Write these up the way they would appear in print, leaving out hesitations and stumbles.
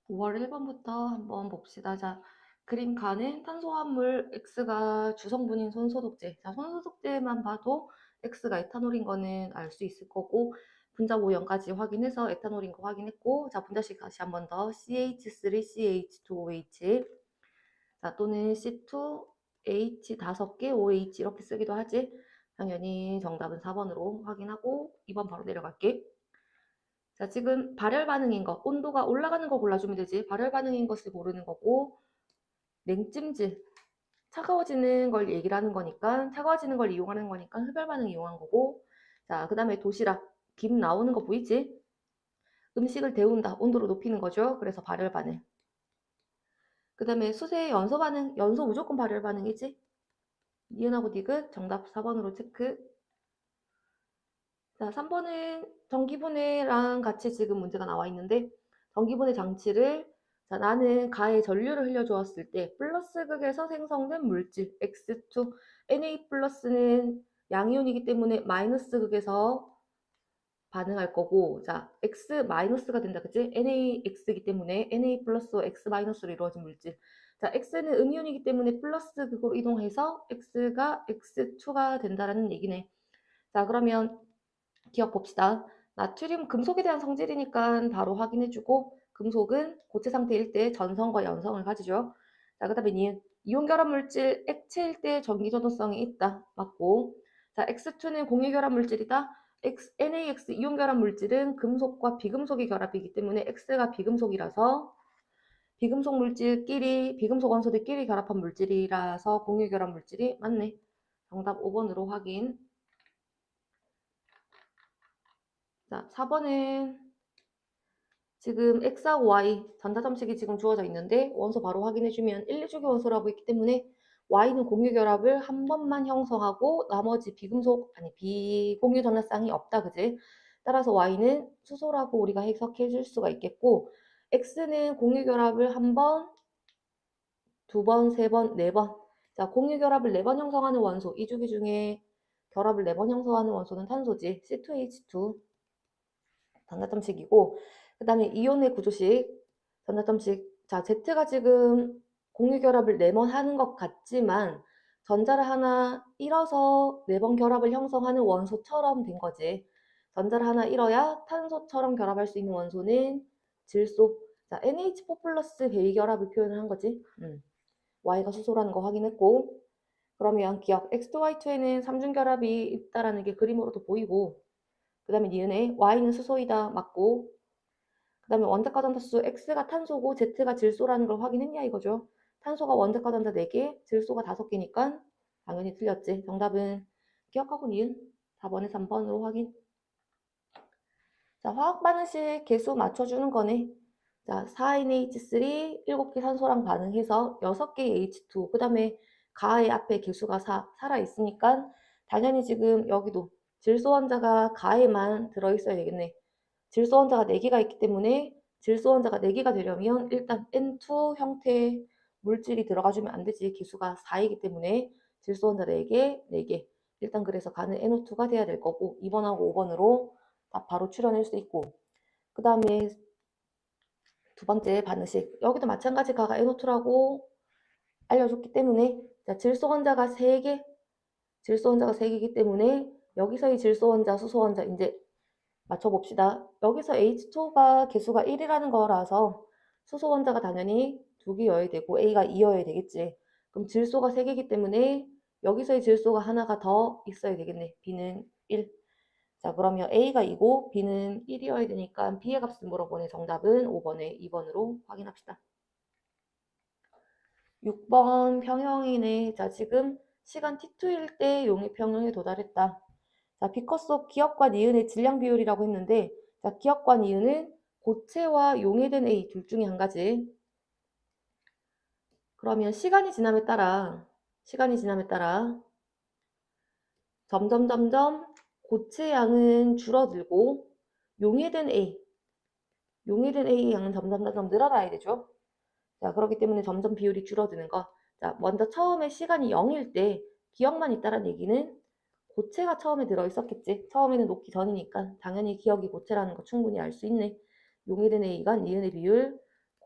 5월 1번부터 한번 봅시다. 자, 그림 가는 탄소화물 X가 주성분인 손소독제. 자, 손소독제만 봐도 X가 에탄올인 거는 알 수 있을 거고, 분자 모형까지 확인해서 에탄올인 거 확인했고, 자, 분자식 다시 한번 더 CH3CH2OH. 자, 또는 C2H 5개 OH 이렇게 쓰기도 하지. 당연히 정답은 4번으로 확인하고 2번 바로 내려갈게. 자, 지금 발열 반응인 거, 온도가 올라가는 거 골라주면 되지. 발열 반응인 것을 고르는 거고, 냉찜질, 차가워지는 걸 얘기를 하는 거니까, 차가워지는 걸 이용하는 거니까 흡열 반응 이용한 거고, 자, 그 다음에 도시락, 김 나오는 거 보이지? 음식을 데운다, 온도를 높이는 거죠. 그래서 발열 반응. 그 다음에 수세의 연소 반응, 연소 무조건 발열 반응이지? 니은하고 디귿, 정답 4번으로 체크. 자, 3번은 전기분해랑 같이 지금 문제가 나와 있는데, 전기분해 장치를, 자, 나는 가에 전류를 흘려주었을 때 플러스 극에서 생성된 물질 X2 Na 플러스는 양이온이기 때문에 마이너스 극에서 반응할 거고, 자, X 마이너스가 된다, 그치? NaX이기 때문에 Na 플러스와 X 마이너스로 이루어진 물질. 자, X는 음이온이기 때문에 플러스 극으로 이동해서 X가 X2가 된다라는 얘기네. 자, 그러면 기억 봅시다. 나트륨 금속에 대한 성질이니까 바로 확인해주고, 금속은 고체 상태일 때 전성과 연성을 가지죠. 자, 그 다음에 니은 이온 결합 물질 액체일 때 전기 전도성이 있다. 맞고. 자, X2는 공유 결합 물질이다. NaX 이온 결합 물질은 금속과 비금속의 결합이기 때문에 X가 비금속이라서 비금속 물질끼리 비금속 원소들끼리 결합한 물질이라서 공유 결합 물질이 맞네. 정답 5번으로 확인. 자, 4번은 지금 X하고 Y 전자점식이 지금 주어져 있는데 원소 바로 확인해주면 1, 2주기 원소라고 했기 때문에 Y는 공유 결합을 한 번만 형성하고 나머지 비공유 전화쌍이 없다, 그지? 따라서 Y는 수소라고 우리가 해석해 줄 수가 있겠고, X는 공유 결합을 한 번, 두 번, 세 번, 네 번. 자, 공유 결합을 4번 형성하는 원소, 2주기 중에 결합을 4번 형성하는 원소는 탄소지. C2H2. 전자점식이고, 그 다음에 이온의 구조식, 전자점식. 자, Z가 지금 공유 결합을 4번 하는 것 같지만 전자를 하나 잃어서 4번 결합을 형성하는 원소처럼 된 거지. 전자를 하나 잃어야 탄소처럼 결합할 수 있는 원소는 질소. 자, NH4 플러스 배기결합을 표현을 한 거지. Y가 수소라는 거 확인했고, 그러면 기억 X2Y2에는 삼중결합이 있다라는 게 그림으로도 보이고, 그 다음에 니은에 Y는 수소이다. 맞고, 그 다음에 원자과 전자수 X가 탄소고 Z가 질소라는 걸 확인했냐 이거죠. 탄소가 원자과 전자 4개, 질소가 5개니까 당연히 틀렸지. 정답은 기억하고 니은 4번에 3번으로 확인. 자, 화학 반응식 개수 맞춰주는 거네. 자, 4NH3 7개 산소랑 반응해서 6개 H2. 그 다음에 가의 앞에 개수가 4 살아있으니까 당연히 지금 여기도 질소 원자가 가에만 들어있어야 되겠네. 질소 원자가 4개가 있기 때문에 질소 원자가 4개가 되려면 일단 N2 형태의 물질이 들어가주면 안 되지. 기수가 4이기 때문에 질소 원자 4개, 4개. 일단 그래서 가는 NO2가 돼야 될 거고 2번하고 5번으로 답 바로 추려낼 수 있고, 그 다음에 두 번째 반응식. 여기도 마찬가지 가가 NO2라고 알려줬기 때문에 자, 질소 원자가 3개, 질소 원자가 3개이기 때문에 여기서의 질소 원자, 수소 원자 이제 맞춰봅시다. 여기서 H2가 개수가 1이라는 거라서 수소 원자가 당연히 2개여야 되고 A가 2여야 되겠지. 그럼 질소가 3개이기 때문에 여기서의 질소가 하나가 더 있어야 되겠네. B는 1. 자, 그러면 A가 2고 B는 1이어야 되니까 B의 값을 물어보네. 정답은 5번에 2번으로 확인합시다. 6번 평형이네. 자, 지금 시간 T2일 때 용의 평형에 도달했다. 자, 비커 속 기억과 니은의 질량 비율이라고 했는데, 자, 기억과 니은은 고체와 용해된 A 둘 중에 한 가지. 그러면 시간이 지남에 따라 점점 고체 양은 줄어들고 용해된 A 양은 점점 늘어나야 되죠. 자, 그렇기 때문에 점점 비율이 줄어드는 거. 자, 먼저 처음에 시간이 0일 때 기억만 있다는 얘기는 고체가 처음에 들어있었겠지. 처음에는 녹기 전이니까 당연히 기억이 고체라는 거 충분히 알 수 있네. 용해된 A가 니은의 비율,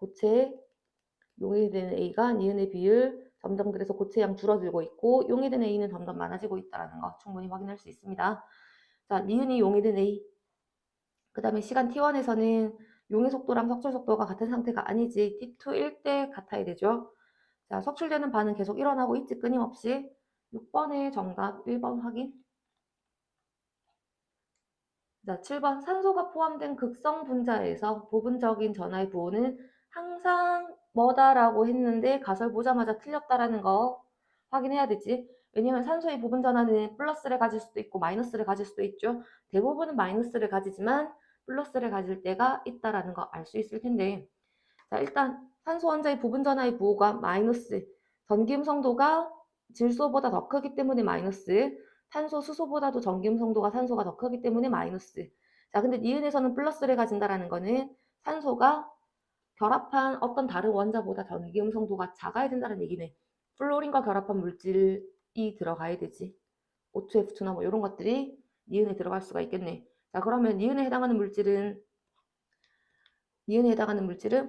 고체 용해되는 A가 니은의 비율 점점 그래서 고체양 줄어들고 있고 용해된 A는 점점 많아지고 있다는 거 충분히 확인할 수 있습니다. 자, 니은이 용해된 A. 그 다음에 시간 t1에서는 용해 속도랑 석출 속도가 같은 상태가 아니지 t2일 때 같아야 되죠. 자, 석출되는 반응 계속 일어나고 있지 끊임없이. 6번의 정답 1번 확인. 자, 7번 산소가 포함된 극성 분자에서 부분적인 전하의 부호는 항상 뭐다라고 했는데 가설 보자마자 틀렸다라는 거 확인해야 되지. 왜냐면 산소의 부분 전하는 플러스를 가질 수도 있고 마이너스를 가질 수도 있죠. 대부분은 마이너스를 가지지만 플러스를 가질 때가 있다라는 거 알 수 있을 텐데. 자, 일단 산소 원자의 부분 전하의 부호가 마이너스. 전기 음성도가 질소보다 더 크기 때문에 마이너스. 탄소, 수소보다도 전기 음성도가 산소가 더 크기 때문에 마이너스. 자, 근데 니은에서는 플러스를 가진다라는 거는 산소가 결합한 어떤 다른 원자보다 전기 음성도가 작아야 된다는 얘기네. 플로린과 결합한 물질이 들어가야 되지. O2F2나 뭐 이런 것들이 니은에 들어갈 수가 있겠네. 자, 그러면 니은에 해당하는 물질은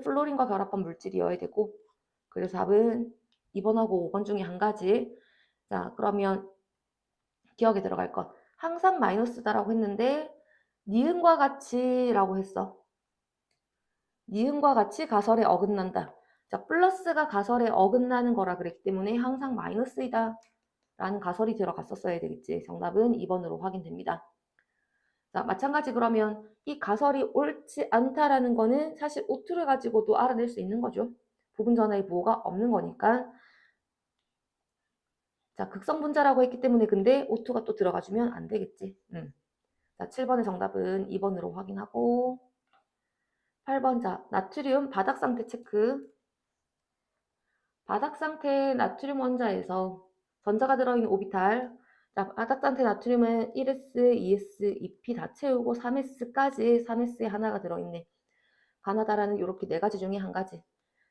플로린과 결합한 물질이어야 되고, 그래서 답은 2번하고 5번 중에 한 가지. 자, 그러면 기억에 들어갈 것. 항상 마이너스다라고 했는데 니은과 같이라고 했어. 니은과 같이 가설에 어긋난다. 자, 플러스가 가설에 어긋나는 거라 그랬기 때문에 항상 마이너스이다 라는 가설이 들어갔었어야 되겠지. 정답은 2번으로 확인됩니다. 자, 마찬가지 그러면 이 가설이 옳지 않다라는 거는 사실 O2를 가지고도 알아낼 수 있는 거죠. 부분 전하의 부호가 없는 거니까. 자, 극성 분자라고 했기 때문에 근데 O2가 또 들어가주면 안 되겠지. 자, 7번의 정답은 2번으로 확인하고 8번 자, 나트륨 바닥 상태 체크. 바닥 상태 나트륨 원자에서 전자가 들어있는 오비탈. 자, 바닥 상태 나트륨은 1s, 2s, 2p 다 채우고 3s까지 3s에 하나가 들어있네. 가나다라는 이렇게 네 가지 중에 한 가지.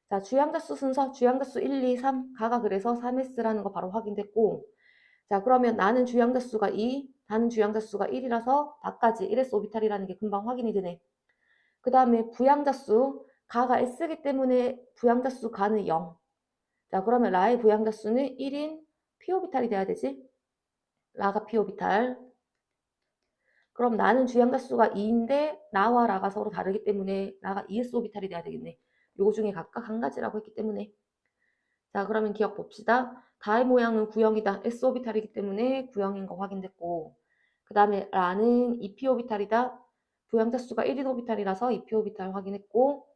자, 주양자수 순서 주양자수 1, 2, 3 가가 그래서 3s라는 거 바로 확인됐고, 자, 그러면 나는 주양자수가 2, 나는 주양자수가 1이라서 다까지 1s 오비탈이라는 게 금방 확인이 되네. 그 다음에 부양자수 가가 s기 때문에 부양자수 가는 0. 자, 그러면 라의 부양자수는 1인 p오비탈이 돼야 되지. 라가 p오비탈. 그럼 나는 주양자수가 2인데 나와 라가 서로 다르기 때문에 라가 2s 오비탈이 돼야 되겠네. 요거 중에 각각 한 가지라고 했기 때문에. 자, 그러면 기억 봅시다. 다의 모양은 구형이다. s 오비탈이기 때문에 구형인 거 확인됐고, 그 다음에 라는 2p 오비탈이다. 부양자수가 1인 오비탈이라서 2p 오비탈 확인했고,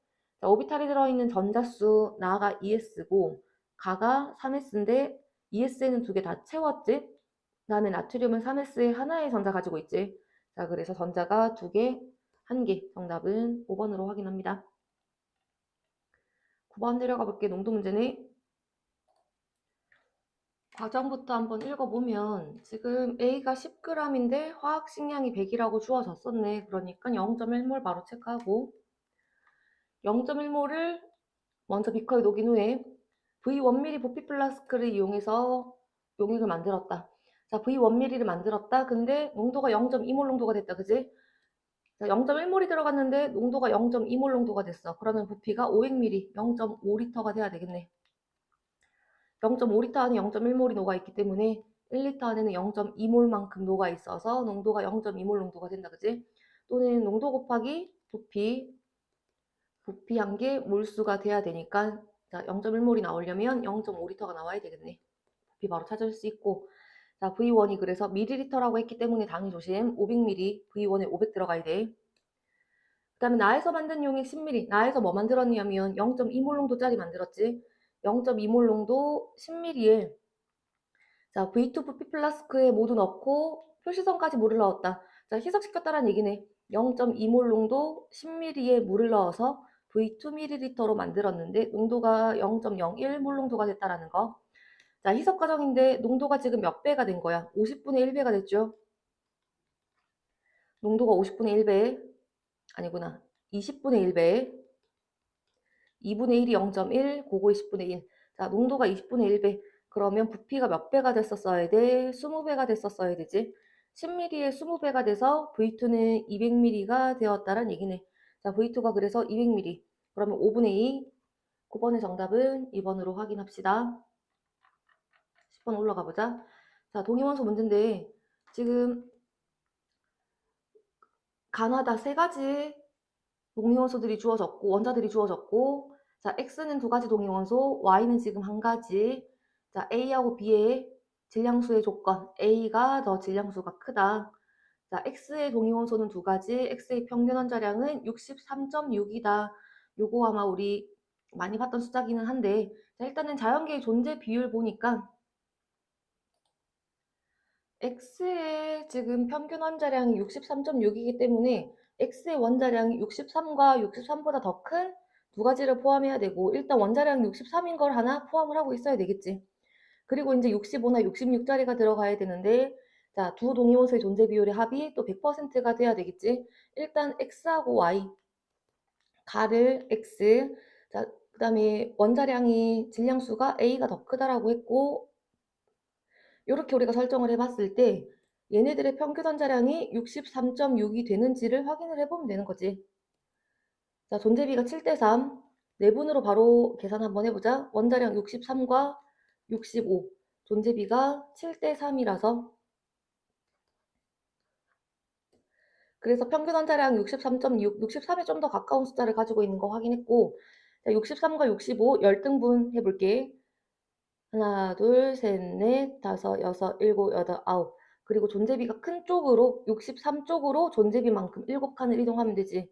자, 오비탈이 들어있는 전자수 나가 2s고 가가 3s인데 2s에는 두 개 다 채웠지. 그 다음에 나트륨은 3s에 하나의 전자 가지고 있지. 자, 그래서 전자가 두 개, 한 개. 정답은 5번으로 확인합니다. 9번 내려가 볼게. 농도 문제네. 과정부터 한번 읽어보면 지금 A가 10g인데 화학 식량이 100이라고 주어졌었네. 그러니까 0.1몰 바로 체크하고 0.1몰을 먼저 비커에 녹인 후에 V1ml 부피 플라스크를 이용해서 용액을 만들었다. 자, V1ml를 만들었다. 근데 농도가 0.2몰 농도가 됐다. 그지? 자, 0.1몰이 들어갔는데 농도가 0.2몰 농도가 됐어. 그러면 부피가 500ml, 0.5리터가 돼야 되겠네. 0.5리터 안에 0.1몰이 녹아있기 때문에 1리터 안에는 0.2몰만큼 녹아있어서 농도가 0.2몰 농도가 된다. 그지? 또는 농도 곱하기 부피 한 개 몰수가 돼야 되니까 자, 0.1몰이 나오려면 0.5리터가 나와야 되겠네. 부피 바로 찾을 수 있고 자, V1이 그래서 밀리리터라고 했기 때문에 당위 조심. 500ml, V1에 500 들어가야 돼. 그 다음에 나에서 만든 용액 10ml. 나에서 뭐 만들었냐면 0.2몰 농도짜리 만들었지. 0.2몰 농도 10ml에 자, V2 부피 플라스크에 모두 넣고 표시선까지 물을 넣었다. 자, 희석시켰다라는 얘기네. 0.2몰 농도 10ml에 물을 넣어서 V2ml로 만들었는데 농도가 0.01몰 농도가 됐다라는 거. 자, 희석 과정인데 농도가 지금 몇 배가 된 거야? 50분의 1배가 됐죠? 농도가 50분의 1배 아니구나. 20분의 1배 2분의 1이 0.1 고고 20분의 1. 자, 농도가 20분의 1배. 그러면 부피가 몇 배가 됐었어야 돼? 20배가 됐었어야 되지. 10ml에 20배가 돼서 V2는 200ml가 되었다는 얘기네. 자, V2가 그래서 200ml. 그러면 5분의 2, 9번의 정답은 2번으로 확인합시다. 10번 올라가 보자. 자, 동위원소 문제인데 지금 가나다 3가지 동위원소들이 주어졌고 원자들이 주어졌고, 자, X는 2가지 동위원소, Y는 지금 1가지. 자, A하고 B의 질량수의 조건, A가 더 질량수가 크다. 자, X의 동위원소는 2가지, X의 평균 원자량은 63.6이다. 요거 아마 우리 많이 봤던 숫자기는 한데, 자, 일단은 자연계의 존재 비율 보니까 X의 지금 평균 원자량이 63.6이기 때문에 X의 원자량이 63과 63보다 더 큰 2가지를 포함해야 되고, 일단 원자량이 63인 걸 하나 포함을 하고 있어야 되겠지. 그리고 이제 65나 66짜리가 들어가야 되는데, 자, 두 동위원소의 존재 비율의 합이 또 100%가 돼야 되겠지. 일단 X하고 Y, 가를 X, 자, 그 다음에 원자량이 질량수가 A가 더 크다라고 했고, 이렇게 우리가 설정을 해봤을 때 얘네들의 평균 원자량이 63.6이 되는지를 확인을 해보면 되는 거지. 자, 존재비가 7대3, 내분으로 바로 계산 한번 해보자. 원자량 63과 65, 존재비가 7대3이라서, 그래서 평균 원자량 63.6, 63에 좀 더 가까운 숫자를 가지고 있는 거 확인했고, 자, 63과 65 열등분 해볼게. 하나, 둘, 셋, 넷, 다섯, 여섯, 일곱, 여덟, 아홉. 그리고 존재비가 큰 쪽으로 63쪽으로 존재비만큼 7칸을 이동하면 되지.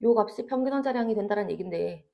요 값이 평균 원자량이 된다는 얘긴데,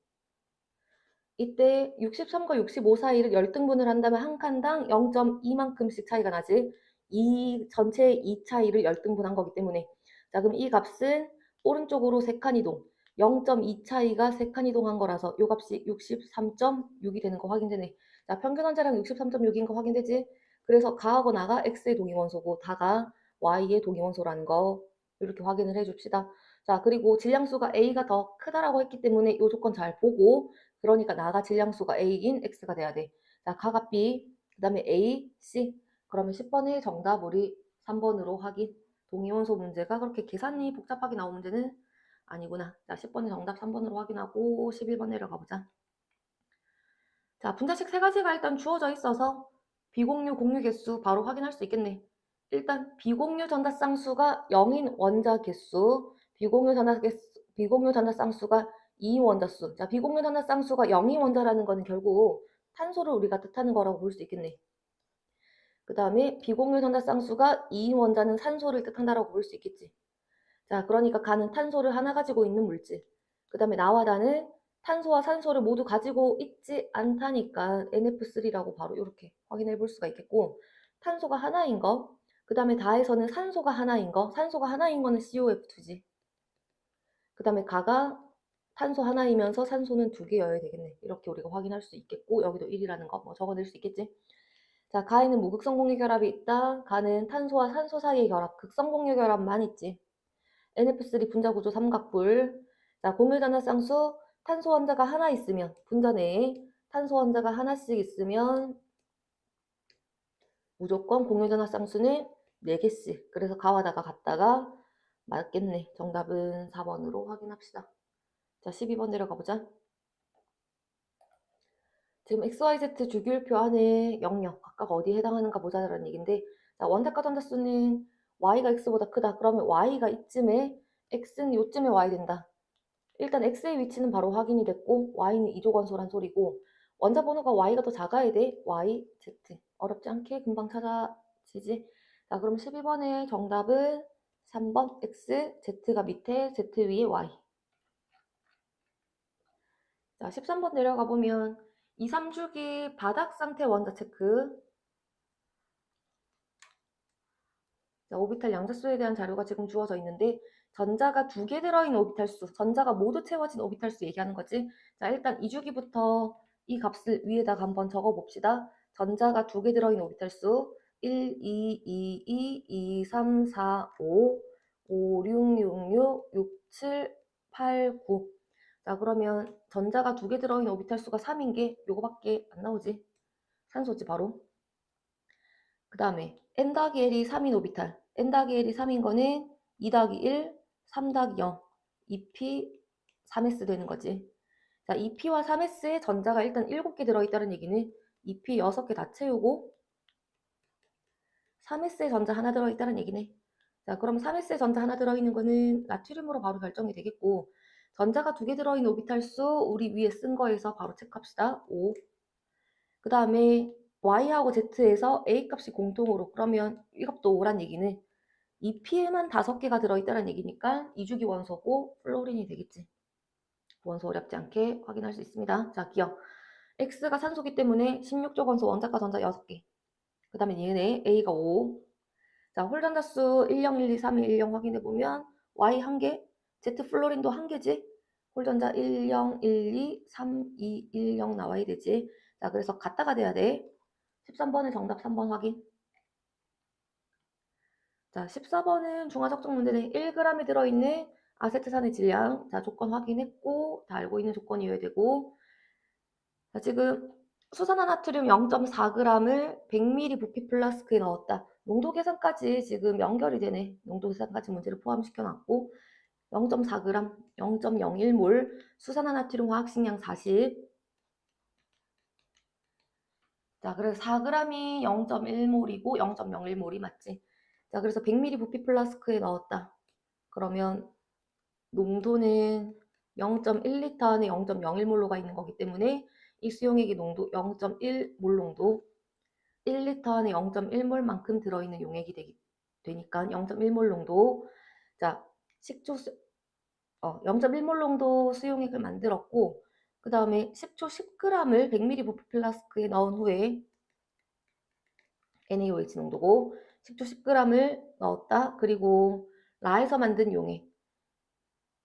이때 63과 65 사이를 열등분을 한다면 한 칸당 0.2만큼씩 차이가 나지. 이 전체 2 차이를 열등분한 거기 때문에. 자, 그럼 이 값은 오른쪽으로 3칸 이동, 0.2 차이가 3칸 이동한 거라서 요 값이 63.6이 되는 거 확인되네. 자, 평균 원자량 63.6인 거 확인되지? 그래서 가하고 나가 X의 동위원소고 다가 Y의 동위원소라는 거 이렇게 확인을 해줍시다. 자, 그리고 질량수가 A가 더 크다라고 했기 때문에 이 조건 잘 보고, 그러니까 나가 질량수가 A인 X가 돼야 돼. 자, 가가 B, 그 다음에 A, C. 그러면 10번의 정답 우리 3번으로 확인. 동위원소 문제가 그렇게 계산이 복잡하게 나온 문제는 아니구나. 자, 10번의 정답 3번으로 확인하고 11번 내려가 보자. 자, 분자식 3가지가 일단 주어져 있어서 비공유, 공유 개수 바로 확인할 수 있겠네. 일단 비공유 전자쌍수가 0인 원자 개수, 비공유 전자쌍수가 2인 원자수. 자, 비공유 전자쌍수가 0인 원자라는 거는 결국 탄소를 우리가 뜻하는 거라고 볼 수 있겠네. 그 다음에 비공유 전자쌍수가 2인 원자는 산소를 뜻한다라고 볼 수 있겠지. 자, 그러니까 가는 탄소를 하나 가지고 있는 물질. 그 다음에 나와 나는 탄소와 산소를 모두 가지고 있지 않다니까 NF3라고 바로 이렇게 확인해 볼 수가 있겠고, 탄소가 하나인 거, 그 다음에 다에서는 산소가 하나인 거, 산소가 하나인 거는 COF2지. 그 다음에 가가 탄소 하나이면서 산소는 2개여야 되겠네. 이렇게 우리가 확인할 수 있겠고, 여기도 1이라는 거 뭐 적어낼 수 있겠지. 자, 가에는 무극성 공유 결합이 있다. 가는 탄소와 산소 사이의 결합, 극성 공유 결합만 있지. NF3 분자 구조 삼각불. 자, 공유전화쌍수 탄소 원자가 하나 있으면, 분자 내에 탄소 원자가 하나씩 있으면 무조건 공유전화쌍수는 4개씩. 그래서 가와다가 갔다가 맞겠네. 정답은 4번으로 확인합시다. 자, 12번 내려가 보자. 지금 XYZ 주기율표 안에 영역 각각 어디에 해당하는가 보자라는 얘기인데, 자, 원자과 전자수는 Y가 X보다 크다. 그러면 Y가 이쯤에, X는 요쯤에 와야 된다. 일단 X의 위치는 바로 확인이 됐고, Y는 이조건소란 소리고, 원자 번호가 Y가 더 작아야 돼. Y, Z. 어렵지 않게 금방 찾아지지. 자, 그럼 12번의 정답은 3번 X, Z가 밑에, Z 위에 Y. 자, 13번 내려가 보면 2, 3주기 바닥 상태 원자 체크. 자, 오비탈 양자수에 대한 자료가 지금 주어져 있는데, 전자가 2개 들어있는 오비탈 수, 전자가 모두 채워진 오비탈 수 얘기하는 거지. 자, 일단 2주기부터 이 값을 위에다가 한번 적어 봅시다. 전자가 2개 들어있는 오비탈 수 1, 2, 2, 2, 2, 3, 4, 5, 5, 6, 6, 6, 6, 7, 8, 9. 자, 그러면 전자가 2개 들어있는 오비탈 수가 3인 게 요거밖에 안 나오지. 산소지 바로. 그 다음에 n 더하기 l이 3인 오비탈, n 더하기 l이 3인 거는 2 더하기 1, 3 더하기 0, 2p, 3s 되는 거지. 자, 2P와 3S에 전자가 일단 7개 들어있다는 얘기는 2P 6개 다 채우고 3S에 전자 하나 들어있다는 얘기네. 자, 그럼 3S에 전자 하나 들어있는 거는 나트륨으로 바로 결정이 되겠고, 전자가 2개 들어있는 오비탈 수 우리 위에 쓴 거에서 바로 체크합시다. 5. 그 다음에 Y하고 Z에서 A 값이 공통으로, 그러면 이것도 5란 얘기는 2P에만 5개가 들어있다는 얘기니까 2주기 원소고 플로린이 되겠지. 원소 어렵지 않게 확인할 수 있습니다. 자, 기억. X가 산소기 때문에 16조 원소 원자과 전자 6개. 그 다음에 얘네 A가 5. 자, 홀전자수 10, 12, 3, 10 확인해보면 Y 1개, Z 플로린도 1개지? 홀전자 10, 12, 3, 2, 10 나와야 되지. 자, 그래서 같다가 돼야 돼. 13번의 정답 3번 확인. 자, 14번은 중화적정 문제는 1g에 들어있는 아세트산의 질량. 자, 조건 확인했고, 다 알고 있는 조건이어야 되고. 자, 지금 수산화나트륨 0.4g을 100ml 부피 플라스크에 넣었다. 농도 계산까지 지금 연결이 되네. 농도 계산까지 문제를 포함시켜놨고 0.4g, 0.01몰, 수산화나트륨 화학식량 40. 자, 그래서 4g이 0.1몰이고 0.01몰이 맞지? 자, 그래서 100ml 부피 플라스크에 넣었다. 그러면 농도는 0.1리터 안에 0.01몰로가 있는 거기 때문에 이 수용액의 농도 0.1몰 농도, 1리터 안에 0.1몰만큼 들어있는 용액이 되니까 0.1몰 농도. 자, 0.1몰 농도 수용액을 만들었고, 그 다음에 식초 10g을 100ml 부피 플라스크에 넣은 후에 NaOH 농도고, 식초 10g을 넣었다. 그리고 라에서 만든 용액,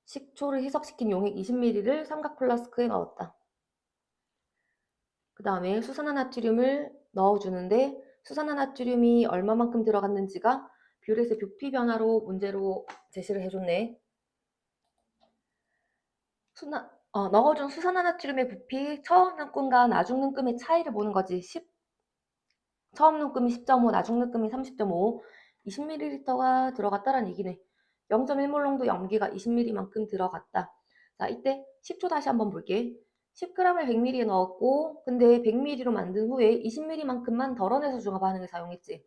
식초를 희석시킨 용액 20ml를 삼각 플라스크에 넣었다. 그 다음에 수산화나트륨을 넣어주는데 수산화나트륨이 얼마만큼 들어갔는지가 뷰렛의 부피 변화로 문제로 제시를 해줬네. 넣어준 수산화나트륨의 부피 처음 눈금과 나중 눈금의 차이를 보는 거지. 처음 눈금이 10.5, 나중 눈금이 30.5, 20ml가 들어갔다라는 얘기네. 0.1몰 농도 염기가 20ml만큼 들어갔다. 자, 이때 10초 다시 한번 볼게. 10g을 100ml에 넣었고, 근데 100ml로 만든 후에 20ml만큼만 덜어내서 중화 반응에 사용했지.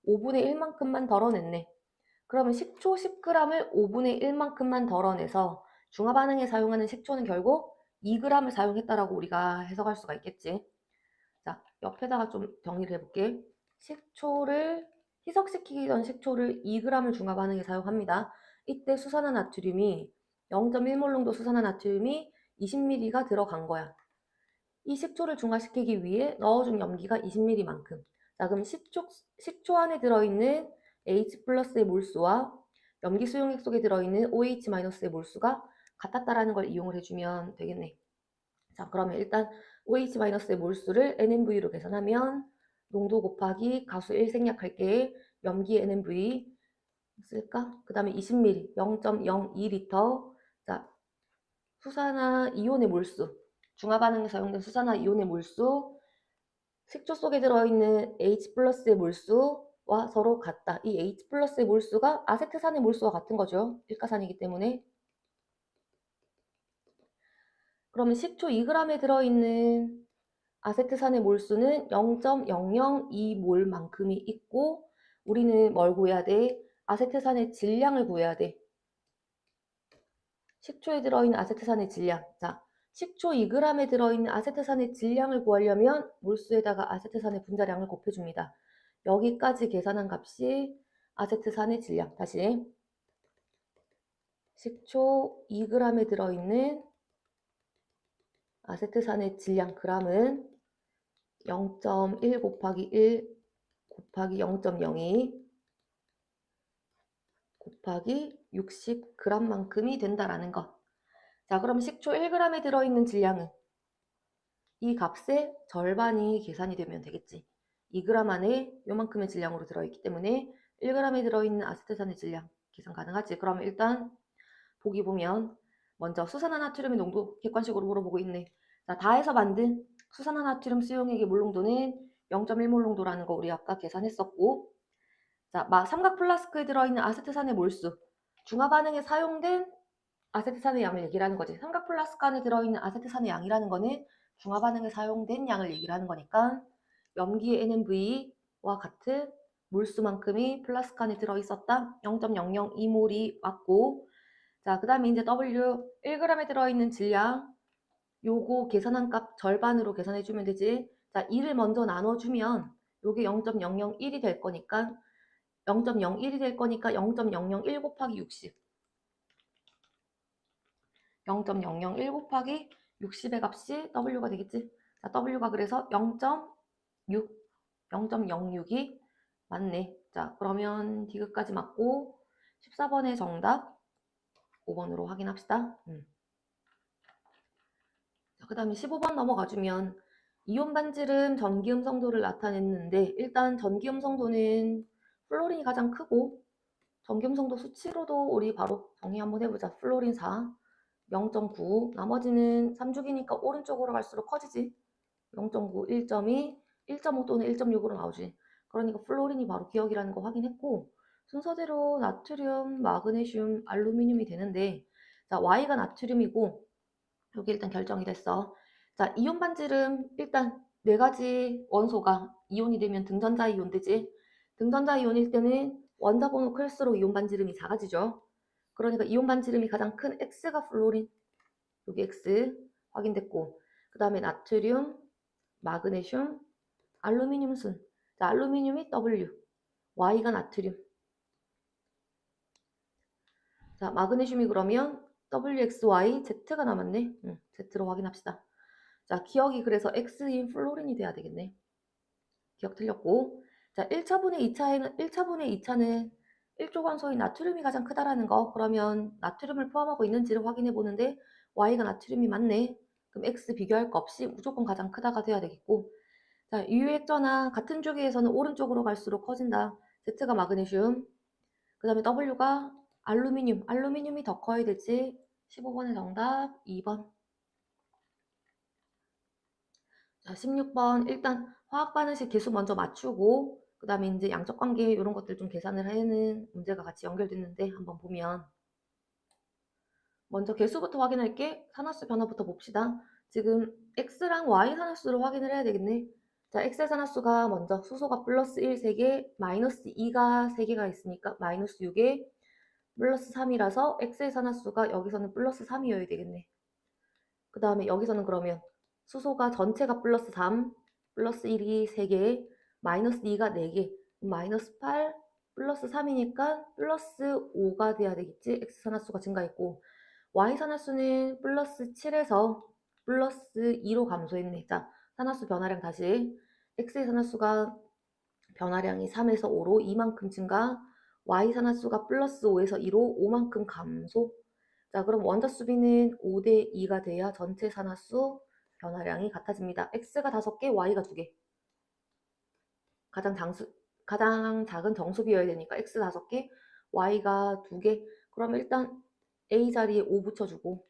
5분의 1만큼만 덜어냈네. 그러면 식초 10g을 5분의 1만큼만 덜어내서 중화 반응에 사용하는 식초는 결국 2g을 사용했다라고 우리가 해석할 수가 있겠지. 자, 옆에다가 좀 정리를 해볼게. 희석시키기 전 식초를 2g을 중화 반응에 사용합니다. 이때 수산화나트륨이 0.1몰 농도 수산화나트륨이 20ml가 들어간 거야. 이 식초를 중화시키기 위해 넣어준 염기가 20ml만큼. 자, 그럼 식초 안에 들어있는 H 플러스의 몰수와 염기 수용액 속에 들어있는 OH 마이너스의 몰수가 같았다라는 걸 이용을 해주면 되겠네. 자, 그러면 일단 OH 마이너스의 몰수를 NMV로 계산하면 농도 곱하기 가수 1 생략할게. 염기 NMV 쓸까? 그 다음에 20ml, 0.02리터. 자, 수산화 이온의 몰수, 중화 반응에 사용된 수산화 이온의 몰수, 식초 속에 들어있는 H 플러스의 몰수와 서로 같다. 이 H 플러스의 몰수가 아세트산의 몰수와 같은 거죠. 일가산이기 때문에. 그러면 식초 2g에 들어있는 아세트산의 몰수는 0.002몰만큼이 있고, 우리는 뭘 구해야 돼? 아세트산의 질량을 구해야 돼. 식초에 들어있는 아세트산의 질량. 자, 식초 2g에 들어있는 아세트산의 질량을 구하려면 몰수에다가 아세트산의 분자량을 곱해줍니다. 여기까지 계산한 값이 아세트산의 질량. 다시. 식초 2g에 들어있는 아세트산의 질량 g은 0.1 곱하기 1 곱하기 0.02 곱하기 60g만큼이 된다라는 것. 자, 그럼 식초 1g에 들어있는 질량은 이 값의 절반이 계산이 되면 되겠지. 2g 안에 요만큼의 질량으로 들어있기 때문에 1g에 들어있는 아세트산의 질량 계산 가능하지. 그러면 일단 보기 보면 먼저 수산화나트륨의 농도 객관식으로 물어보고 있네. 자, 다해서 만든 수산화나트륨 수용액의 몰농도는 0.1몰 농도라는 거 우리 아까 계산했었고, 자, 삼각 플라스크에 들어있는 아세트산의 몰수, 중화 반응에 사용된 아세트산의 양을 얘기를 하는 거지. 삼각 플라스크 안에 들어있는 아세트산의 양이라는 거는 중화 반응에 사용된 양을 얘기를 하는 거니까 염기의 NMV와 같은 몰수만큼이 플라스크 안에 들어있었다. 0.002몰이 맞고, 자, 그 다음에 이제 W 1g에 들어있는 질량, 요거 계산한 값 절반으로 계산해주면 되지. 자, 2를 먼저 나눠주면 요게 0.001이 될 거니까 0.01이 될 거니까 0.001 곱하기 60. 0.001 곱하기 60의 값이 W가 되겠지. 자, W가 그래서 0.6, 0.06이 맞네. 자, 그러면 디귿까지 맞고 14번의 정답 5번으로 확인합시다. 자, 그 다음에 15번 넘어가주면 이온 반지름 전기음 성도를 나타냈는데 일단 전기음 성도는 플로린이 가장 크고 전기음 성도 수치로도 우리 바로 정리 한번 해보자. 플로린 4, 0.9, 나머지는 3주기니까 오른쪽으로 갈수록 커지지. 0.9, 1.2, 1.5 또는 1.6으로 나오지. 그러니까 플로린이 바로 기억이라는 거 확인했고 순서대로 나트륨, 마그네슘, 알루미늄이 되는데 자, Y가 나트륨이고 여기 일단 결정이 됐어. 자, 이온 반지름 일단 네 가지 원소가 이온이 되면 등전자 이온 되지. 등전자 이온일 때는 원자 번호 클수록 이온 반지름이 작아지죠. 그러니까 이온 반지름이 가장 큰 X가 플로린. 여기 X 확인됐고 그 다음에 나트륨, 마그네슘, 알루미늄 순. 자, 알루미늄이 W, Y가 나트륨. 자, 마그네슘이 그러면 WXY, Z가 남았네. Z로 확인합시다. 자, 기억이 그래서 X인 플로린이 돼야 되겠네. 기억 틀렸고. 자, 1차분의 2차는 1조元소인 나트륨이 가장 크다라는 거. 그러면 나트륨을 포함하고 있는지를 확인해 보는데 Y가 나트륨이 맞네. 그럼 X 비교할 거 없이 무조건 가장 크다가 돼야 되겠고. 자, 유효액전화 같은 주기에서는 오른쪽으로 갈수록 커진다. Z가 마그네슘. 그 다음에 W가 알루미늄. 알루미늄이 더 커야 되지. 15번의 정답 2번. 자, 16번 일단 화학 반응식 개수 먼저 맞추고 그 다음에 이제 양적 관계 이런 것들 좀 계산을 하는 문제가 같이 연결됐는데 한번 보면 먼저 개수부터 확인할게. 산화수 변화부터 봅시다. 지금 X랑 Y 산화수를 확인을 해야 되겠네. 자, X의 산화수가 먼저 수소가 플러스 1 3개, 마이너스 2가 3개가 있으니까 마이너스 6에 플러스 3이라서 X의 산화수가 여기서는 플러스 3이어야 되겠네. 그 다음에 여기서는 그러면 수소가 전체가 플러스 3, 플러스 1이 3개, 마이너스 2가 4개, 마이너스 8, 플러스 3이니까 플러스 5가 돼야 되겠지. X산화수가 증가했고 Y산화수는 플러스 7에서 플러스 2로 감소했네. 자, 산화수 변화량 다시 X의 산화수가 변화량이 3에서 5로 2만큼 증가, Y산화수가 플러스 5에서 2로 5만큼 감소. 자, 그럼 원자 수비는 5대 2가 돼야 전체 산화수 변화량이 같아집니다. X가 5개, Y가 2개. 가장 작은 정수비여야 되니까 X 5개, Y가 2개. 그럼 일단 A 자리에 5 붙여주고,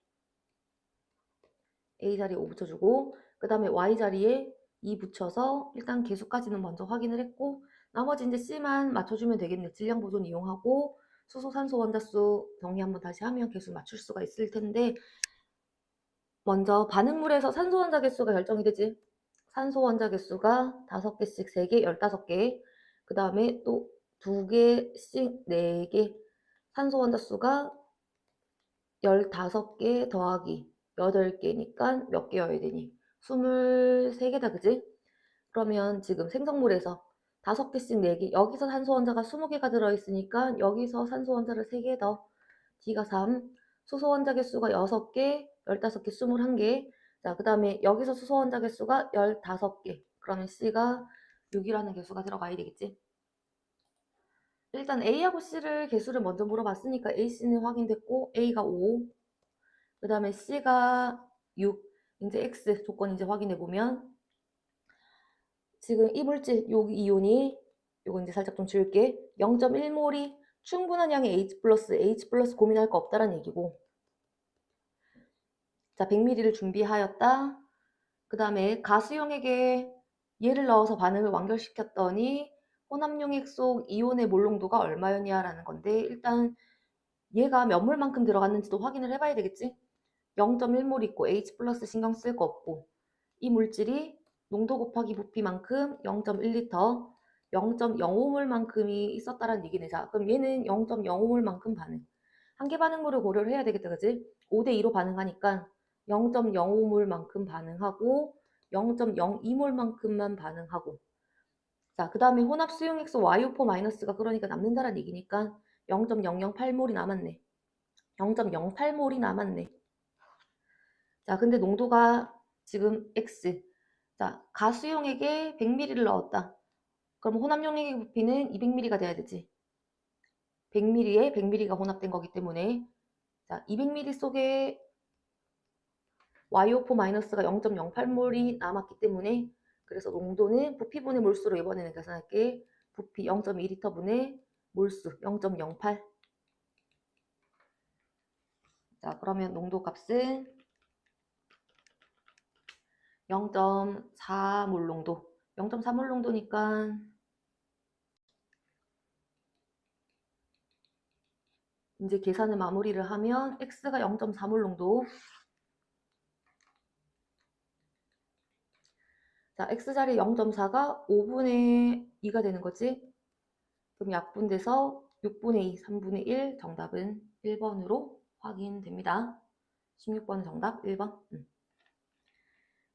그 다음에 Y 자리에 2 붙여서 일단 개수까지는 먼저 확인을 했고, 나머지 이제 C만 맞춰주면 되겠네. 질량 보존 이용하고, 수소, 산소 원자수 정리 한번 다시 하면 개수 맞출 수가 있을 텐데, 먼저 반응물에서 산소 원자 개수가 결정이 되지. 산소 원자 개수가 5개씩 3개, 15개. 그 다음에 또 2개씩 4개. 산소 원자 수가 15개 더하기 8개니까 몇 개여야 되니? 23개다, 그지? 그러면 지금 생성물에서 5개씩 4개. 여기서 산소 원자가 20개가 들어있으니까 여기서 산소 원자를 3개 더. D가 3. 수소 원자 개수가 6개, 15개, 21개. 자, 그 다음에 여기서 수소 원자 개수가 15개. 그러면 C가 6이라는 개수가 들어가야 되겠지. 일단 A하고 C를 개수를 먼저 물어봤으니까 A, C는 확인됐고 A가 5, 그 다음에 C가 6. 이제 X 조건 이제 확인해보면 지금 이 물질, 요 이온이 요거 이제 살짝 좀 지울게. 0.1몰이 충분한 양의 H 플러스 고민할 거 없다라는 얘기고. 자, 100ml를 준비하였다. 그 다음에 가수용액에 얘를 넣어서 반응을 완결시켰더니 혼합용액 속 이온의 몰 농도가 얼마였냐라는 건데 일단 얘가 몇 몰만큼 들어갔는지도 확인을 해봐야 되겠지? 0.1몰 있고 H 플러스 신경 쓸 거 없고 이 물질이 농도 곱하기 부피만큼 0.1리터 0.05몰만큼이 있었다라는 얘기네. 자, 그럼 얘는 0.05몰만큼 반응. 한계 반응물을 고려를 해야 되겠다, 그지? 5대2로 반응하니까 0.05몰만큼 반응하고 0.02몰만큼만 반응하고 자, 그 다음에 혼합 수용액소 YO4 마이너스가 그러니까 남는다라는 얘기니까 0.008몰이 남았네. 0.08몰이 남았네. 자, 근데 농도가 지금 X. 자, 가수용액에 100ml를 넣었다. 그럼 혼합용액의 부피는 200ml가 돼야 되지. 100ml에 100ml가 혼합된 거기 때문에 자, 200ml 속에 YO4-가 0.08몰이 남았기 때문에 그래서 농도는 부피분의 몰수로 이번에는 계산할게. 부피 0.2L 분의 몰수 0.08. 자, 그러면 농도 값은 0.4몰 농도. 0.4몰 농도니까 이제 계산을 마무리를 하면 X가 0.4몰 농도. 자, X자리 0.4가 5분의 2가 되는 거지. 그럼 약분돼서 6분의 2, 3분의 1 정답은 1번으로 확인됩니다. 16번 정답 1번.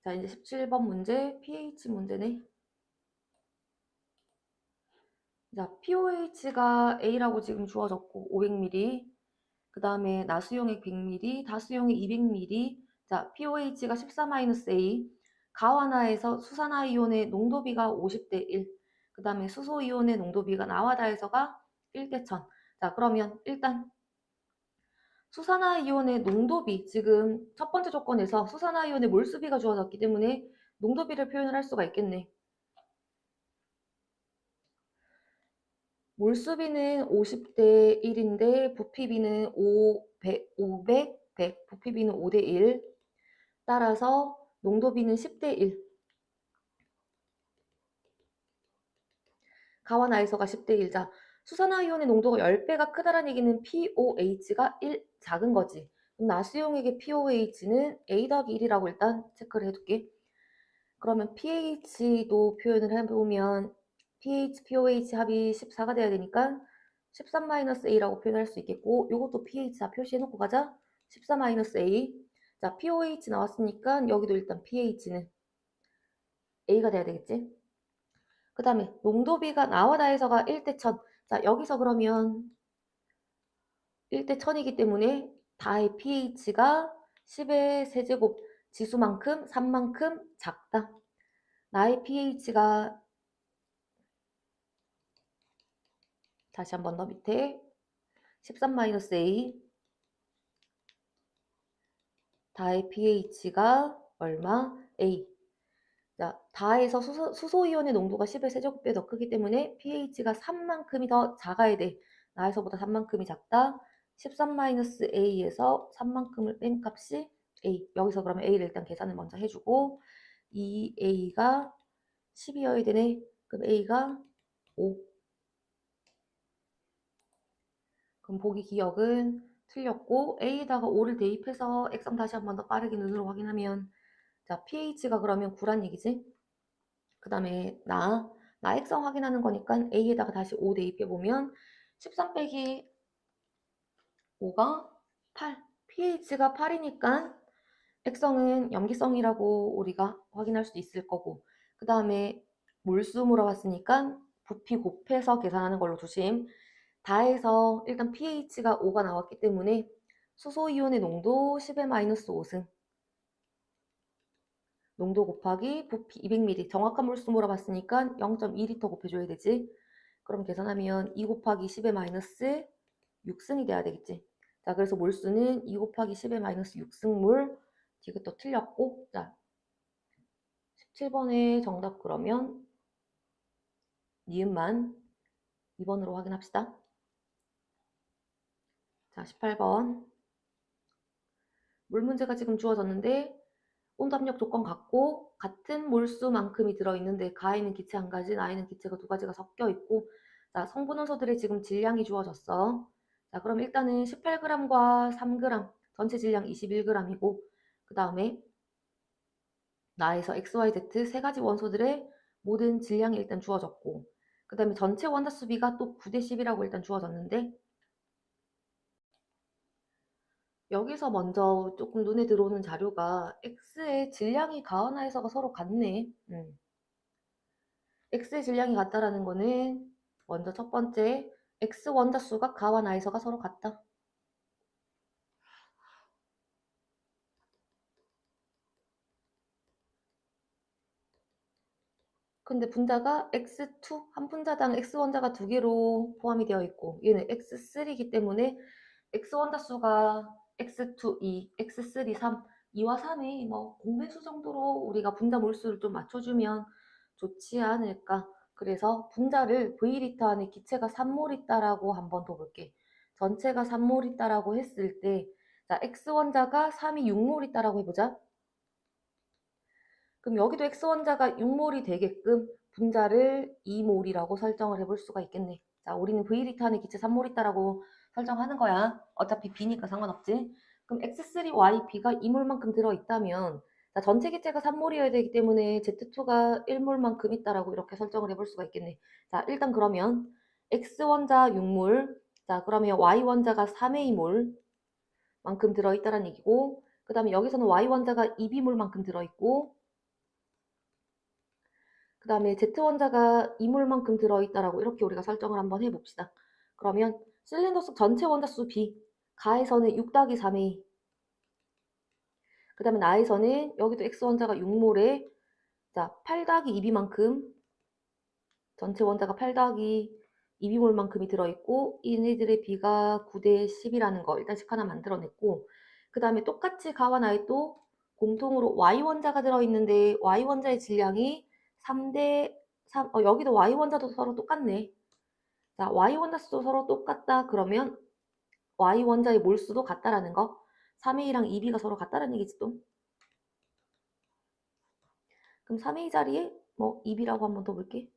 자, 이제 17번 문제 pH 문제네. 자, pOH가 A라고 지금 주어졌고 500ml. 그 다음에 나수용액 100ml, 다수용액 200ml. 자, pOH가 14-A. 가와나에서 수산화이온의 농도비가 50대 1. 그 다음에 수소이온의 농도비가 나와다에서가 1대 1000. 자, 그러면 일단 수산화이온의 농도비, 지금 첫 번째 조건에서 수산화이온의 몰수비가 주어졌기 때문에 농도비를 표현을 할 수가 있겠네. 몰수비는 50대 1인데 부피비는 500, 100, 부피비는 5대 1. 따라서 농도비는 10대 1. 가와나에서가 10대 1. 자, 수산화이온의 농도가 10배가 크다라는 얘기는 pOH가 1 작은 거지. 그럼 나수용액의 pOH는 A-1이라고 일단 체크를 해둘게. 그러면 pH도 표현을 해보면 pH, pOH 합이 14가 돼야 되니까 13-A라고 표현할 수 있겠고 이것도 pH 다 표시해놓고 가자. 14-A. 자, pOH 나왔으니까 여기도 일단 pH는 A가 돼야 되겠지. 그 다음에 농도비가 나와다해서가 1대 1000. 자, 여기서 그러면 1대 1000이기 때문에 다의 pH가 10의 세제곱 지수만큼 3만큼 작다. 나의 pH가 다시 한 번 더 밑에 13-A 다의 pH가 얼마? A. 자, 다에서 수소이온의 농도가 10의 세제곱배 더 크기 때문에 pH가 3만큼이 더 작아야 돼. 나에서보다 3만큼이 작다. 13-A에서 3만큼을 뺀 값이 A. 여기서 그러면 A를 일단 계산을 먼저 해주고 2A가 10이어야 되네. 그럼 A가 5. 그럼 보기 기억은 틀렸고 A에다가 5를 대입해서 액성 다시 한 번 더 빠르게 눈으로 확인하면 자, pH가 그러면 9란 얘기지. 그 다음에 나 액성 확인하는 거니까 A에다가 다시 5 대입해보면 13 빼기 5가 8. pH가 8이니까 액성은 염기성이라고 우리가 확인할 수 있을 거고 그 다음에 몰수 물어봤으니까 부피 곱해서 계산하는 걸로 조심. 다해서 일단 pH가 5가 나왔기 때문에 수소이온의 농도 10의 마이너스 5승 농도 곱하기 부피 200ml 정확한 몰수 물어봤으니까 0.2L 곱해줘야 되지. 그럼 계산하면 2 곱하기 10의 마이너스 6승이 돼야 되겠지. 자, 그래서 몰수는 2 곱하기 10의 마이너스 6승몰. 이것도 틀렸고 자 17번의 정답 그러면 니은만 2번으로 확인합시다. 자 18번 물 문제가 지금 주어졌는데 온도압력 조건 같고 같은 몰수만큼이 들어있는데 가에는 기체 한 가지, 나에는 기체가 두 가지가 섞여 있고 자, 성분원소들의 지금 질량이 주어졌어. 자, 그럼 일단은 18g과 3g, 전체 질량 21g이고, 그 다음에 나에서 XYZ 세 가지 원소들의 모든 질량이 일단 주어졌고, 그 다음에 전체 원자수 비가 또 9대 10이라고 일단 주어졌는데, 여기서 먼저 조금 눈에 들어오는 자료가 X의 질량이 가하나에서가 서로 같네. X의 질량이 같다라는 거는 먼저 첫 번째, X 원자수가 가와 나에서가 서로 같다. 근데 분자가 X2, 한 분자당 X 원자가 두 개로 포함이 되어 있고, 얘는 X3이기 때문에 X 원자수가 X2, 2, X3, 3, 2와 3이 뭐 공배수 정도로 우리가 분자 몰수를 좀 맞춰주면 좋지 않을까. 그래서 분자를 V리터 안에 기체가 3몰 있다라고 한번 더 볼게. 전체가 3몰 있다라고 했을 때, 자, X 원자가 3이 6몰 있다라고 해보자. 그럼 여기도 X원자가 6몰이 되게끔 분자를 2몰이라고 설정을 해볼 수가 있겠네. 자, 우리는 V리터 안에 기체 3몰 있다라고 설정하는 거야. 어차피 B니까 상관없지. 그럼 X3Y, B가 2몰만큼 들어있다면, 자, 전체 기체가 3몰이어야 되기 때문에 Z2가 1몰만큼 있다라고 이렇게 설정을 해볼 수가 있겠네. 자, 일단 그러면 X원자 6몰, 자, 그러면 Y원자가 3A몰 만큼 들어있다는 얘기고, 그 다음에 여기서는 Y원자가 2B몰만큼 들어있고, 그 다음에 Z원자가 이몰만큼 들어있다라고 이렇게 우리가 설정을 한번 해봅시다. 그러면 실린더 속 전체 원자수 B, 가에서는 6 더하기 3A, 그 다음에 나에서는 여기도 X원자가 6몰에 자, 8 더하기 2B만큼, 전체 원자가 8 더하기 2B몰만큼이 들어있고, 얘네들의 B가 9대 10이라는 거 일단씩 하나 만들어냈고, 그 다음에 똑같이 가와 나에 또 공통으로 Y원자가 들어있는데 Y원자의 질량이 3대 3, 여기도 Y원자도 서로 똑같네. 자, Y원자수도 서로 똑같다. 그러면 Y원자의 몰수도 같다라는 거. 3A랑 2B가 서로 같다라는 얘기지 또. 그럼 3A 자리에 뭐 2B라고 한번 더 볼게.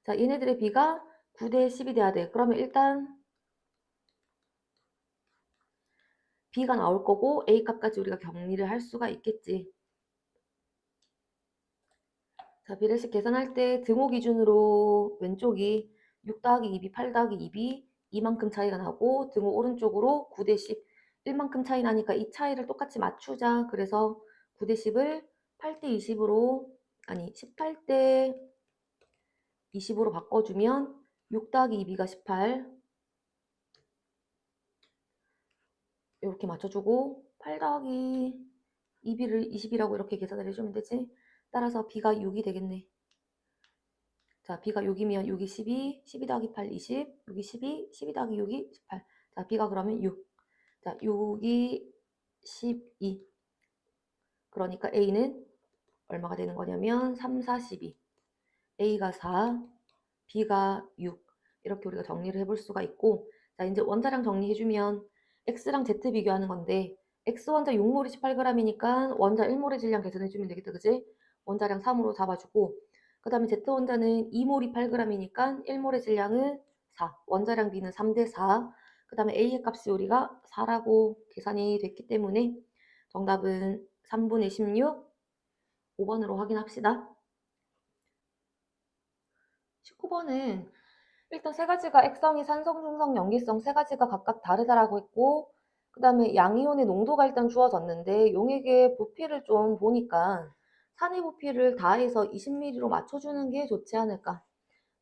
자, 얘네들의 B가 9대 10이 돼야 돼. 그러면 일단 B가 나올 거고 A 값까지 우리가 정리를 할 수가 있겠지. 자, 비례식 계산할 때 등호 기준으로 왼쪽이 6 더하기 2B, 8 더하기 2B 이만큼 차이가 나고 등호 오른쪽으로 9대 10, 1만큼 차이 나니까 이 차이를 똑같이 맞추자. 그래서 9대 10을 8대 20으로 아니 18대 20으로 바꿔주면 6 더하기 2B가 18 이렇게 맞춰주고 8 더하기 2B를 20이라고 이렇게 계산을 해주면 되지. 따라서 B가 6이 되겠네. 자, B가 6이면 6이 12, 12 더하기 8, 20, 6이 12, 12 더하기 6이 18. 자, B가 그러면 6. 자, 6이 12. 그러니까 A는 얼마가 되는 거냐면 3, 4, 12. A가 4, B가 6. 이렇게 우리가 정리를 해볼 수가 있고, 자, 이제 원자량 정리해주면 X랑 Z 비교하는 건데, X 원자 6몰이 18g이니까 원자 1몰의 질량 계산해주면 되겠다, 그지? 원자량 3으로 잡아주고, 그 다음에 Z원자는 2몰이 8g이니까 1몰의 질량은 4, 원자량 B는 3대 4, 그 다음에 A의 값이 우리가 4라고 계산이 됐기 때문에 정답은 3분의 16, 5번으로 확인합시다. 19번은 일단 세 가지가 액성이 산성, 중성, 염기성 세 가지가 각각 다르다라고 했고, 그 다음에 양이온의 농도가 일단 주어졌는데 용액의 부피를 좀 보니까 산의 부피를 다해서 20ml로 맞춰주는 게 좋지 않을까.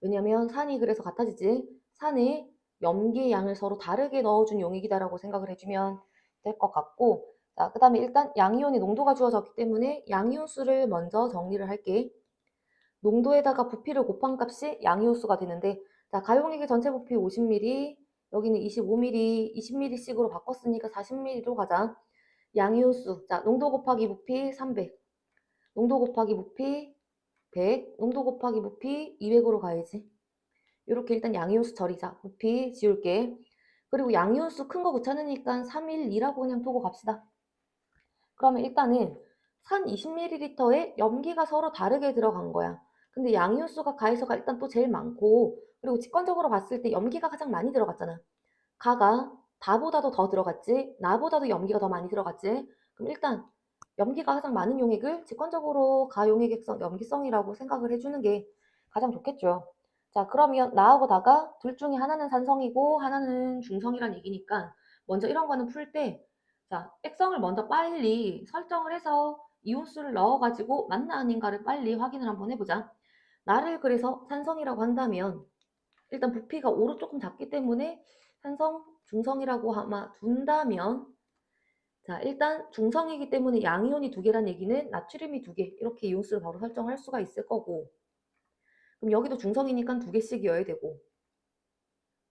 왜냐면 산이 그래서 같아지지. 산에 염기의 양을 서로 다르게 넣어준 용액이다라고 생각을 해주면 될 것 같고, 자, 그 다음에 일단 양이온의 농도가 주어졌기 때문에 양이온 수를 먼저 정리를 할게. 농도에다가 부피를 곱한 값이 양이온수가 되는데, 자, 가용액의 전체 부피 50ml, 여기는 25ml, 20ml씩으로 바꿨으니까 40ml로 가자. 양이온수, 자, 농도 곱하기 부피 300, 농도 곱하기 부피 100, 농도 곱하기 부피 200으로 가야지. 이렇게 일단 양이온수 처리자. 부피 지울게. 그리고 양이온수 큰 거 귀찮으니까 312라고 그냥 두고 갑시다. 그러면 일단은 산 20ml에 염기가 서로 다르게 들어간 거야. 근데 양이온수가 가에서가 일단 또 제일 많고, 그리고 직관적으로 봤을 때 염기가 가장 많이 들어갔잖아. 가가 다보다도 더 들어갔지, 나보다도 염기가 더 많이 들어갔지. 그럼 일단 염기가 가장 많은 용액을 직관적으로 가용액성 염기성이라고 생각을 해주는 게 가장 좋겠죠. 자, 그러면 나하고 나가 둘 중에 하나는 산성이고 하나는 중성이란 얘기니까 먼저 이런 거는 풀 때, 자, 액성을 먼저 빨리 설정을 해서 이온수를 넣어가지고 맞나 아닌가를 빨리 확인을 한번 해보자. 나를 그래서 산성이라고 한다면 일단 부피가 5로 조금 작기 때문에 산성, 중성이라고 아마 둔다면, 자, 일단 중성이기 때문에 양이온이 2개란 얘기는 나트륨이 2개, 이렇게 이온수를 바로 설정할 수가 있을 거고, 그럼 여기도 중성이니까 2개씩이어야 되고,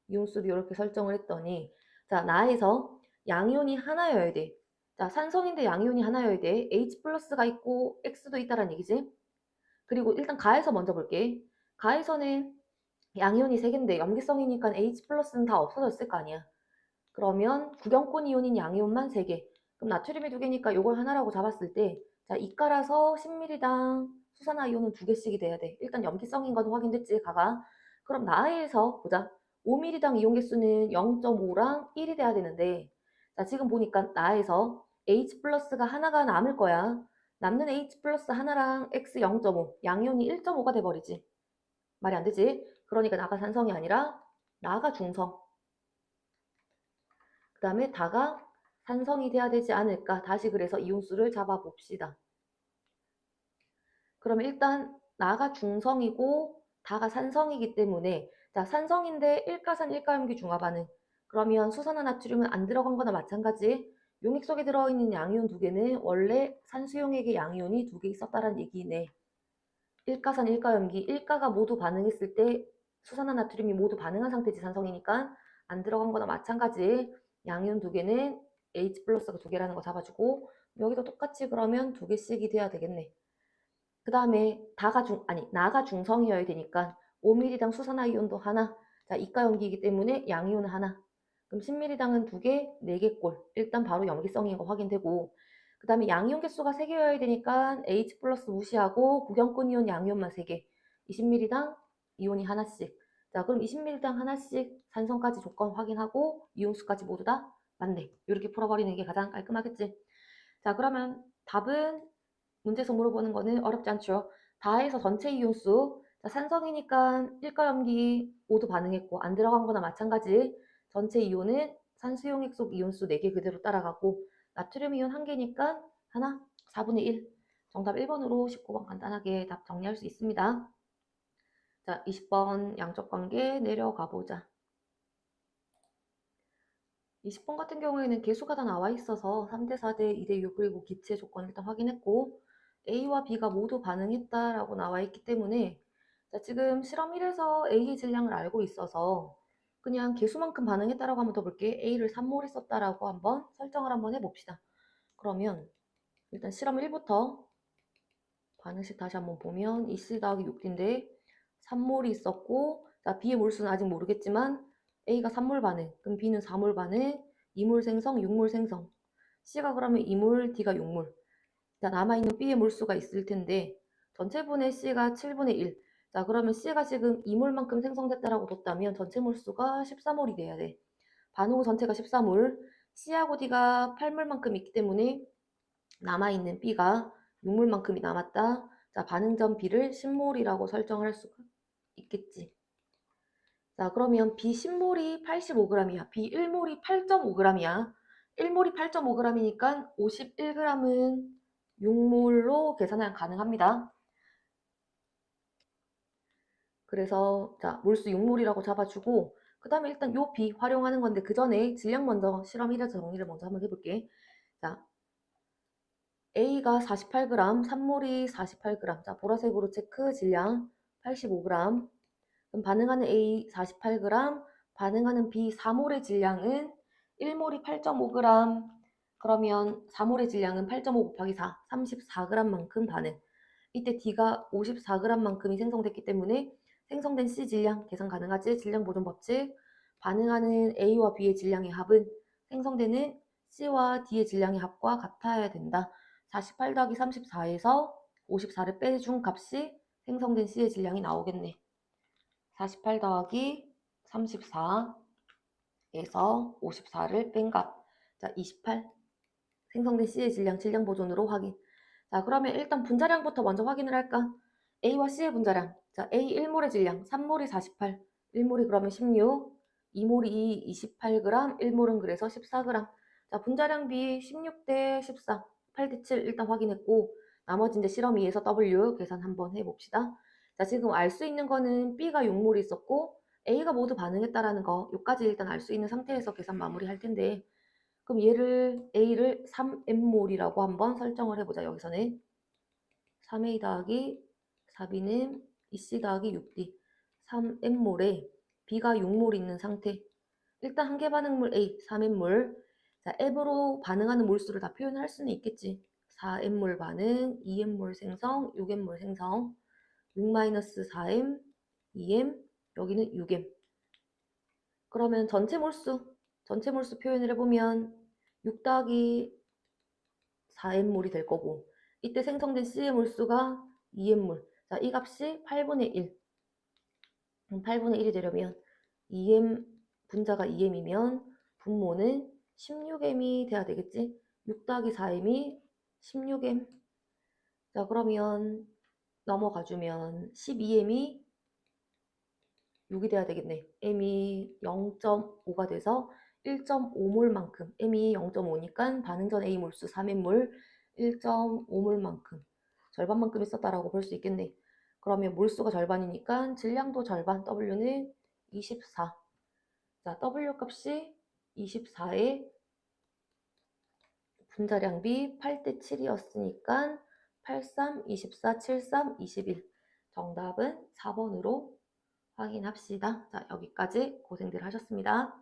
이온수도 이렇게 설정을 했더니, 자, 나에서 양이온이 하나여야 돼. 자, 산성인데 양이온이 하나여야 돼. H 플러스가 있고 X도 있다란 얘기지. 그리고 일단 가에서 먼저 볼게. 가에서는 양이온이 3개인데 염기성이니까 H 플러스는 다 없어졌을 거 아니야. 그러면 구경권 이온인 양이온만 3개. 그럼 나트륨이 2개니까 이걸 하나라고 잡았을 때, 자, 이가라서 10ml당 수산화이온은 2개씩이 돼야 돼. 일단 염기성인 건 확인됐지, 가가. 그럼 나에서 보자. 5ml당 이온 개수는 0.5랑 1이 돼야 되는데, 자, 지금 보니까 나에서 H 플러스가 하나가 남을 거야. 남는 H 플러스 하나랑 X 0.5, 양이온이 1.5가 돼버리지. 말이 안 되지. 그러니까 나가 산성이 아니라 나가 중성. 그 다음에 다가 산성이 돼야 되지 않을까. 다시 그래서 이온수를 잡아봅시다. 그러면 일단 나가 중성이고 다가 산성이기 때문에, 자, 산성인데 일가산 일가염기 중화 반응. 그러면 수산화 나트륨은 안 들어간 거나 마찬가지. 용액 속에 들어있는 양이온 2개는 원래 산수용액의 양이온이 2개 있었다는 얘기네. 일가산 일가염기, 일가가 모두 반응했을 때 수산화 나트륨이 모두 반응한 상태지, 산성이니까. 안 들어간 거나 마찬가지. 양이온 2개는 H 플러스가 2개라는 거 잡아주고, 여기도 똑같이 그러면 2개씩이 돼야 되겠네. 그 다음에 나가 중성이어야 되니까 5ml당 수산화이온도 하나. 자, 이가염기이기 때문에 양이온은 하나. 그럼 10ml당은 2개, 4개꼴. 일단 바로 염기성인 거 확인되고, 그 다음에 양이온 개수가 3개여야 되니까 H 플러스 무시하고 구경권 이온 양이온만 3개. 20ml당 이온이 하나씩. 자, 그럼 20ml당 하나씩 산성까지 조건 확인하고 이온수까지 모두 다 맞네. 이렇게 풀어버리는 게 가장 깔끔하겠지. 자, 그러면 답은 문제에서 물어보는 거는 어렵지 않죠. 다해서 전체 이온수. 자, 산성이니까 일가염기 모두 반응했고 안 들어간 거나 마찬가지. 전체 이온은 산수용액 속 이온수 4개 그대로 따라가고, 나트륨 이온 1개니까 하나, 4분의 1. 정답 1번으로 19번 간단하게 답 정리할 수 있습니다. 자, 20번 양적 관계 내려가 보자. 20번 같은 경우에는 개수가 다 나와 있어서 3대 4대 2대 6 그리고 기체 조건 일단 확인했고, A와 B가 모두 반응했다라고 나와 있기 때문에, 자, 지금 실험 1에서 A의 질량을 알고 있어서 그냥 개수만큼 반응했다라고 한번 더 볼게. A를 3몰 했었다라고 한번 설정을 한번 해봅시다. 그러면 일단 실험 1부터 반응식 다시 한번 보면 2C 더하기 6D인데 3몰이 있었고, 자, B의 몰수는 아직 모르겠지만 A가 3몰 반응, 그럼 B는 4몰 반응, 2몰 생성, 6몰 생성. C가 그러면 2몰, D가 6몰. 자, 남아있는 B의 몰수가 있을 텐데 전체분의 C가 7분의 1. 자, 그러면 C가 지금 2몰만큼 생성됐다라고 뒀다면 전체 몰수가 14몰이 돼야 돼. 반응 후 전체가 14몰. C하고 D가 8몰만큼 있기 때문에 남아있는 B가 6몰만큼이 남았다. 자, 반응 전 B를 10몰이라고 설정을 할 수가 있겠지. 자, 그러면 B 10몰이 85g이야. B 1몰이 8.5g이야. 1몰이 8.5g이니까 51g은 6몰로 계산이 가능합니다. 그래서 자, 몰수 6몰이라고 잡아주고, 그 다음에 일단 요 B 활용하는 건데 그 전에 질량 먼저 실험 1에서 정리를 먼저 한번 해볼게. 자, A가 48g, 3몰이 48g. 자, 보라색으로 체크. 질량 85g. 그럼 반응하는 A 48g, 반응하는 B 4몰의 질량은 1몰이 8.5g. 그러면 4몰의 질량은 8.5 곱하기 4, 34g만큼 반응. 이때 D가 54g만큼이 생성됐기 때문에 생성된 C 질량 계산 가능하지? 질량 보존 법칙. 반응하는 A와 B의 질량의 합은 생성되는 C와 D의 질량의 합과 같아야 된다. 48 더하기 34에서 54를 빼준 값이 생성된 C의 질량이 나오겠네. 48 더하기 34에서 54를 뺀 값. 자, 28. 생성된 C의 질량 보존으로 확인. 자, 그러면 일단 분자량부터 먼저 확인을 할까? A와 C의 분자량. 자, A 1몰의 질량, 3몰이 48, 1몰이 그러면 16, 2몰이 28g, 1몰은 그래서 14g. 자, 분자량 비 16대 14, 8대 7 일단 확인했고, 나머지 이제 실험 2에서 W 계산 한번 해봅시다. 자, 지금 알 수 있는 거는 B가 6몰이 있었고, A가 모두 반응했다라는 거, 요까지 일단 알 수 있는 상태에서 계산 마무리할 텐데, 그럼 얘를 A를 3M몰이라고 한번 설정을 해보자. 여기서는 3A 더하기 4B는 2C 더하기 6D 3M몰에 B가 6몰 있는 상태. 일단 한계 반응물 A 3M몰. 자, 앱으로 반응하는 몰수를 다 표현할 수는 있겠지. 4M몰 반응, 2M몰 생성, 6M몰 생성. 6-4M, 2M, 여기는 6M. 그러면 전체 몰수 표현을 해보면 6 더하기 4M몰이 될 거고, 이때 생성된 C의 몰수가 2M몰. 자, 이 값이 8분의 1. 8분의 1이 되려면 2M, 분자가 2M이면 분모는 16M이 돼야 되겠지? 6 더하기 4M이 16M. 자, 그러면 넘어가주면 12M이 6이 돼야 되겠네. M이 0.5가 돼서 1.5몰만큼, M이 0.5니까 반응 전 A 몰수 3M몰 1.5몰만큼, 절반만큼 있었다라고 볼 수 있겠네. 그러면 몰수가 절반이니까 질량도 절반, W는 24. 자, W 값이 24에 분자량비 8대 7이었으니까 83, 24, 73, 21. 정답은 4번으로 확인합시다. 자, 여기까지 고생들 하셨습니다.